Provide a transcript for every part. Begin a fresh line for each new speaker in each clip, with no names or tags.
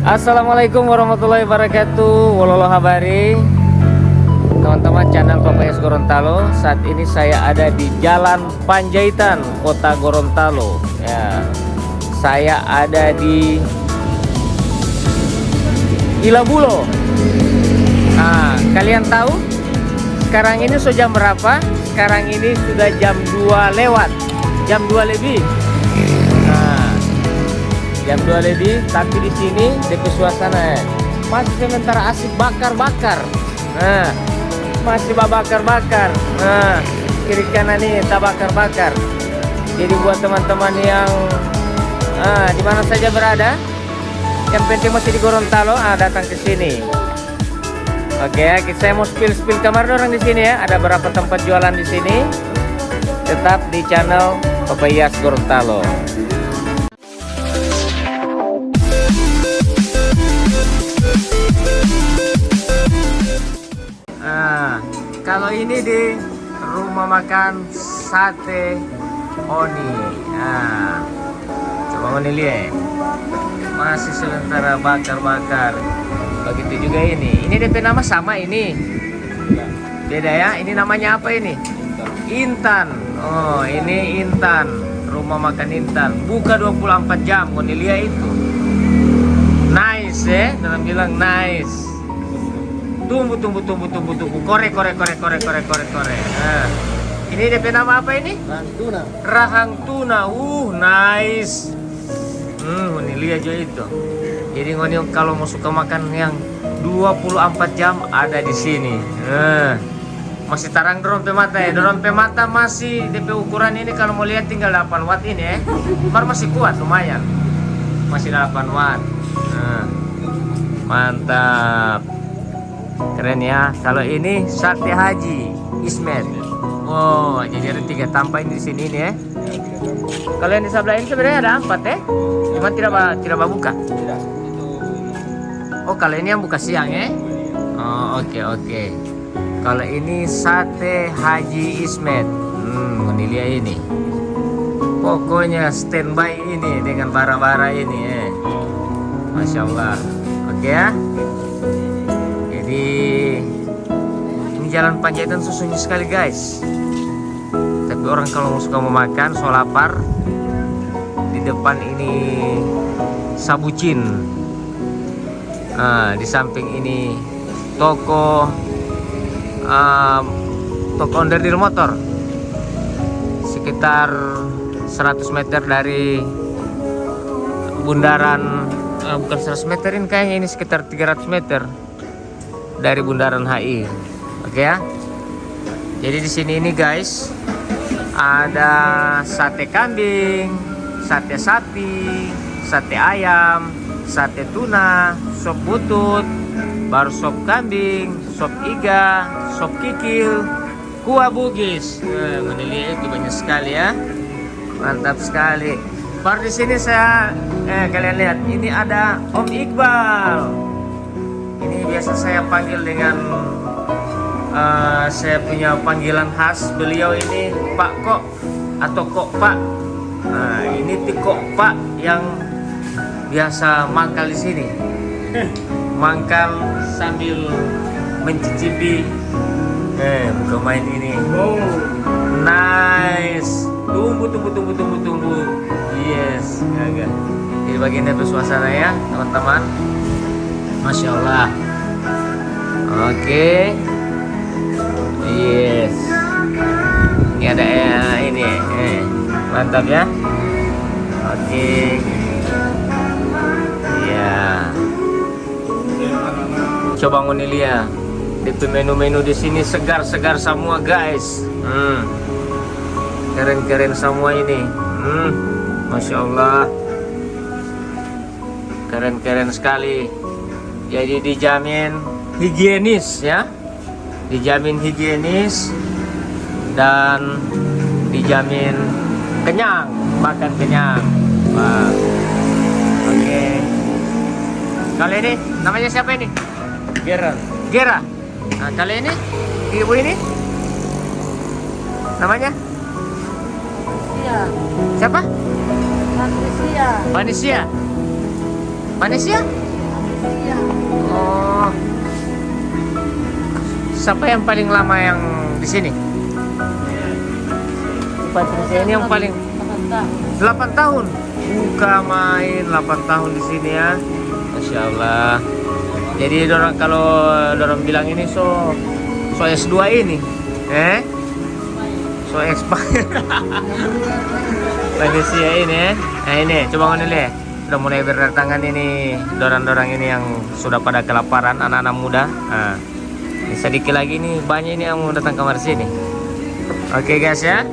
Assalamualaikum warahmatullahi wabarakatuh. Walolo habari, teman-teman channel Papayas Gorontalo. Saat ini saya ada di Jalan Panjaitan, Kota Gorontalo. Ya, saya ada di Ilabulo. Nah, kalian tahu sekarang ini sudah jam berapa? Sekarang ini sudah jam 2 lewat, jam 2 lebih. Jam 2 lebih, tapi di sini DP suasana masih sementara asik bakar-bakar. Nah, masih bakar-bakar. Nah, kiri kanan ini tak bakar-bakar. Jadi buat teman-teman yang di mana saja berada, yang penting masih di Gorontalo, datang ke sini. Oke, saya mau spill kamar orang di sini ya. Ada berapa tempat jualan di sini? Tetap di channel Papayas Gorontalo. Kalau ini di rumah makan Sate Oni. Nah, coba Oni lihat, masih sementara bakar-bakar. Begitu juga ini. Ini DP nama sama ini. Beda ya. Ini namanya apa ini? Intan. Oh, ini Intan. Rumah makan Intan. Buka 24 jam. Oni lihat itu. Nice ya. Dalam bilang nice. Tunggu. Korek. Nah, ini DP nama apa ini? Rahang tuna. Nice. Ini lihat aja itu. Jadi ngoni kalau mau suka makan yang 24 jam ada di sini. Masih tarang drone mata ya. Drone mata masih DP ukuran ini kalau mau lihat tinggal 8 watt ini ya. Baru masih kuat lumayan. Masih 8 watt. Mantap. Keren ya. Kalau ini Sate Haji Ismet. Oh, jadi ada 3 tampah di sini nih ya. Kalau yang di sebelah ini sebenarnya ada 4 ya. Cuma tidak buka. Oh, kalau ini yang buka siang ya. Oh, oke. Kalau ini Sate Haji Ismet. Ini lihat ini. Pokoknya standby ini dengan bara-bara ini ya. Masya Allah. Oke ya. Ini Jalan Panjaitan sunyi sekali guys. Tapi orang kalau suka mau makan, so lapar, di depan ini Sabucin. Di samping ini toko onderdil motor. Sekitar 100 meter dari bundaran, bukan 100 meter ini kayaknya, ini sekitar 300 meter dari bundaran HI. Oke ya. Jadi di sini ini guys ada sate kambing, sate sapi, sate ayam, sate tuna, sop butut, baru sop kambing, sop iga, sop kikil, kuah bugis. Menilai itu banyak sekali ya. Mantap sekali. Baru di sini saya kalian lihat ini ada Om Iqbal. Ini biasa saya panggil dengan saya punya panggilan khas beliau ini Pak Kok atau Kok Pak. Nah, ini Kok Pak yang biasa mangkal di sini. Mangkal sambil mencicipi buka main ini. Nice. Tunggu. Yes, agak. Jadi bagian dari suasana ya, teman-teman. Masya Allah. Oke. Yes. Ini ada ini. Mantap ya. Oke. Ya. Coba ngonilia. DP menu-menu di sini segar-segar semua guys. Keren-keren semua ini. Masya Allah. Keren-keren sekali. Jadi dijamin higienis ya. Dijamin higienis dan dijamin kenyang, makan kenyang. Wah. Oke. Kali ini namanya siapa ini? Gera. Nah, kali ini ibu ini namanya?
Iya.
Siapa?
Patricia.
Vanessa.
Iya.
Oh. Siapa yang paling lama yang di sini? Patricia ini yang paling 8 tahun. Buka main 8 tahun di sini ya. Masya Allah. Jadi kalau dorong bilang ini so S2 ini. So expired. Patricia ini ya. Nah ini coba ngomong lihat. Sudah mulai berdatangan ini dorang-dorang ini yang sudah pada kelaparan, anak-anak muda. Nah, ini sedikit lagi nih banyak ini yang mau datang kamar sini. Oke guys ya.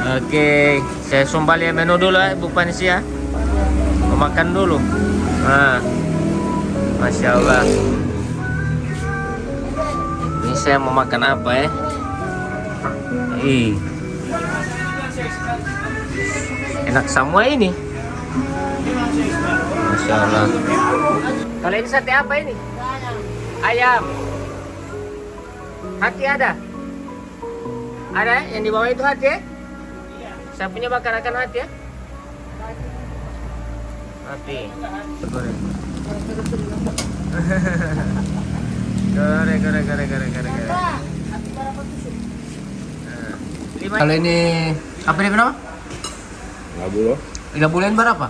Oke, saya sumbal ya menu dulu ya Bu Panisia. Mau makan dulu. Nah, Masya Allah. Ini saya mau makan apa ya? Enak semua ini. Masya Allah. Kalau ini sate apa ini? Ayam. Hati ada? Ada ya? Yang di bawah itu hati ya? Saya punya bakar akan hati ya? Hati. Goreng. Goreng. Kalau ini apa ini nama?
Labulo.
Ila bulan berapa?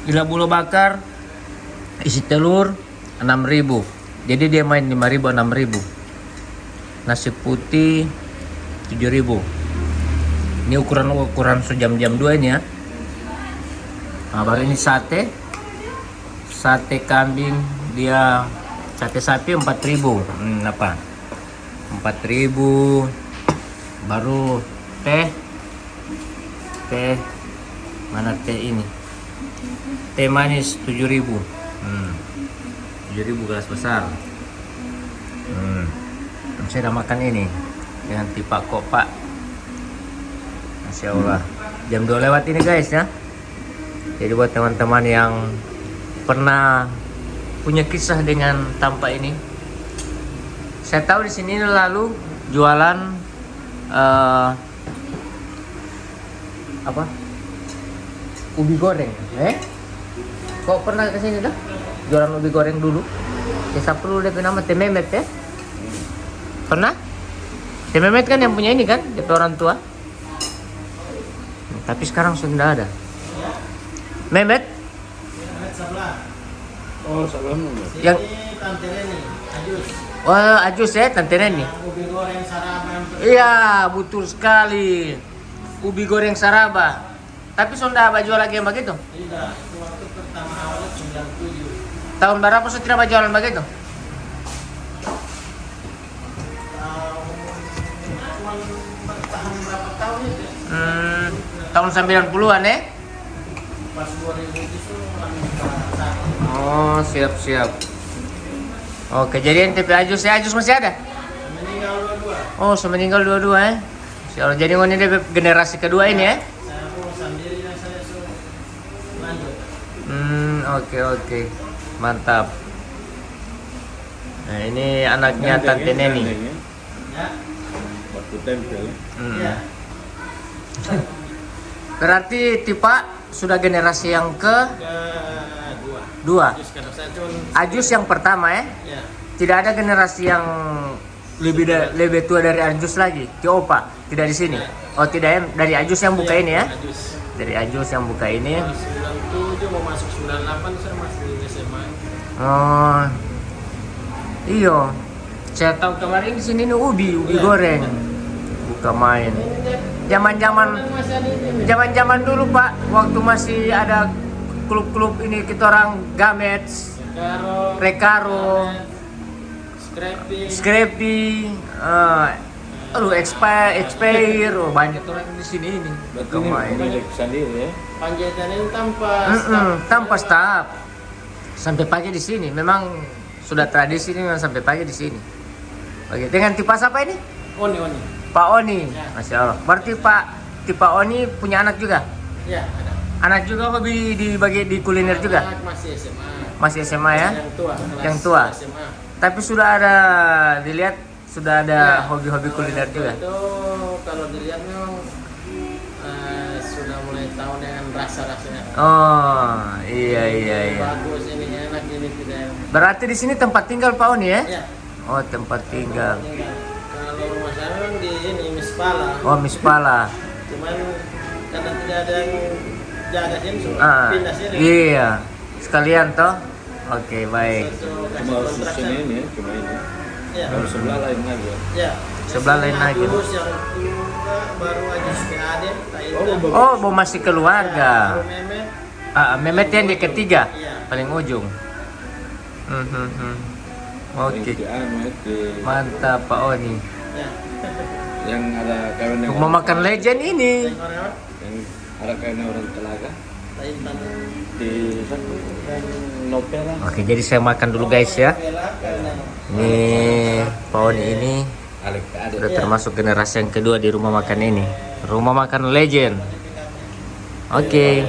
Ila bulo bakar isi telur 6.000. Jadi dia main 5.000 6.000. Nasi putih 7.000. Ini ukuran sejam-jam 2 ini ya. Nah, baru ini sate kambing dia sate sapi 4.000. Apa? 4.000. Baru teh mana teh ini? Teh manis 7.000. 7.000 gelas besar. Saya udah makan ini dengan tipak kopak. Masya Allah. Jam 2 lewat ini guys ya. Jadi buat teman-teman yang pernah punya kisah dengan tampak ini, saya tahu di sini lalu jualan apa? Ubi goreng. Kok pernah ke sini dah? Jualan ubi goreng dulu. Saya perlu dia nama Teh Mehmet ya. Pernah? Teh Mehmet kan yang punya ini kan, dia orang tua. Tapi sekarang sudah ada. Mehmet?
Oh, sebelum
Yang
Tante Reni, Ajus.
wah, Ajus ya, Tante Reni.
Ubi goreng saraba yang
Iya, betul sekali. Ubi goreng saraba. Tapi sudah apa jual lagi yang begitu?
tidak. Waktu pertama awalnya 97.
Tahun berapa sudah tidak jualan begitu?
Cuman bertahan berapa tahun itu?
Tahun 90-an ya?
Pas 2000 itu langsung
Oh, siap. Oke, jadi NTP Ajus ya, Ajus masih ada?
meninggal dua-dua.
Oh, semeninggal dua-dua ya? Siap, jadi ini dia generasi kedua ini ya?
Saya mau sendiri dan saya suruh lanjut.
Oke. Mantap. Nah, ini anaknya Tante Neni.
Ya,
Waktu tempel.
ya.
Berarti Tipa sudah generasi yang kedua.
Ajus karena saya cuma
Ajus yang pertama ya?
ya.
Tidak ada generasi yang lebih tua dari Ajus lagi. Opa, tidak di sini. Oh, tidak ya, dari Ajus yang buka ini ya?
Ajus.
Dari Ajus yang buka ini.
97 mau masuk 98 saya masih di SMA.
Oh, iyo. Saya tahu kemarin di sini nih ubi goreng. Buka main. Zaman dulu Pak, waktu masih ada klub-klub ini kita orang Gamets, Recaro, Scrappy, Expire, banyak orang di sini ini.
Berarti
Buka
ini
main.
milik sendiri ya.
Panjaitan ini tanpa
Tanpa staff. Sampai pagi di sini. Memang sudah tradisi ini memang sampai pagi di sini. Oke, dengan Tipa apa ini?
Oni.
Pak Oni.
Ya.
Masya Allah. Berarti Tipa Oni punya anak juga?
Ya, ada.
Anak juga hobi di kuliner juga?
Anak masih SMA.
Masih SMA ya?
Kelas
Yang tua.
SMA.
Tapi sudah ada dilihat sudah ada
Ya.
hobi-hobi kuliner juga.
Itu kalau dilihat memang sudah mulai tahu dengan rasa-rasanya.
Oh, iya iya iya.
Bagus ini, enak ini tidak.
Berarti di sini tempat tinggal Pak Oni ya?
Ya.
Oh, tempat tinggal.
Kalau rumah saya memang di ini Mispala.
Oh, Mispala.
Cuman karena tidak ada yang jaga sini, so pindah sini.
Iya. Sekalian toh? Oke, baik.
So, kasih
Cuma
kontrak
khususnya
sana.
ini ya, cuma ini.
Ya.
Kalau sebelah lain lagi ya.
Ya.
Sebelah lain lagi.
Terus yang kedua baru aja PAD,
Oh,
Oh, masih keluarga.
Baru Memet.
Mehmet yang di ketiga,
Iya.
paling ujung. Oke,
Yang di anu ya, di
mantap Pak Oni.
Ya.
yang ada kawan yang
Mau makan legend ini.
Yang orang
yang ada kawan orang telaga
lain tanah.
di satu yang novel lah.
Oke, jadi saya makan dulu guys ya.
Bela karena
Ini Pak Oni ini
Alek ada.
udah termasuk generasi yang kedua di rumah makan ini. Rumah makan legend. Oke.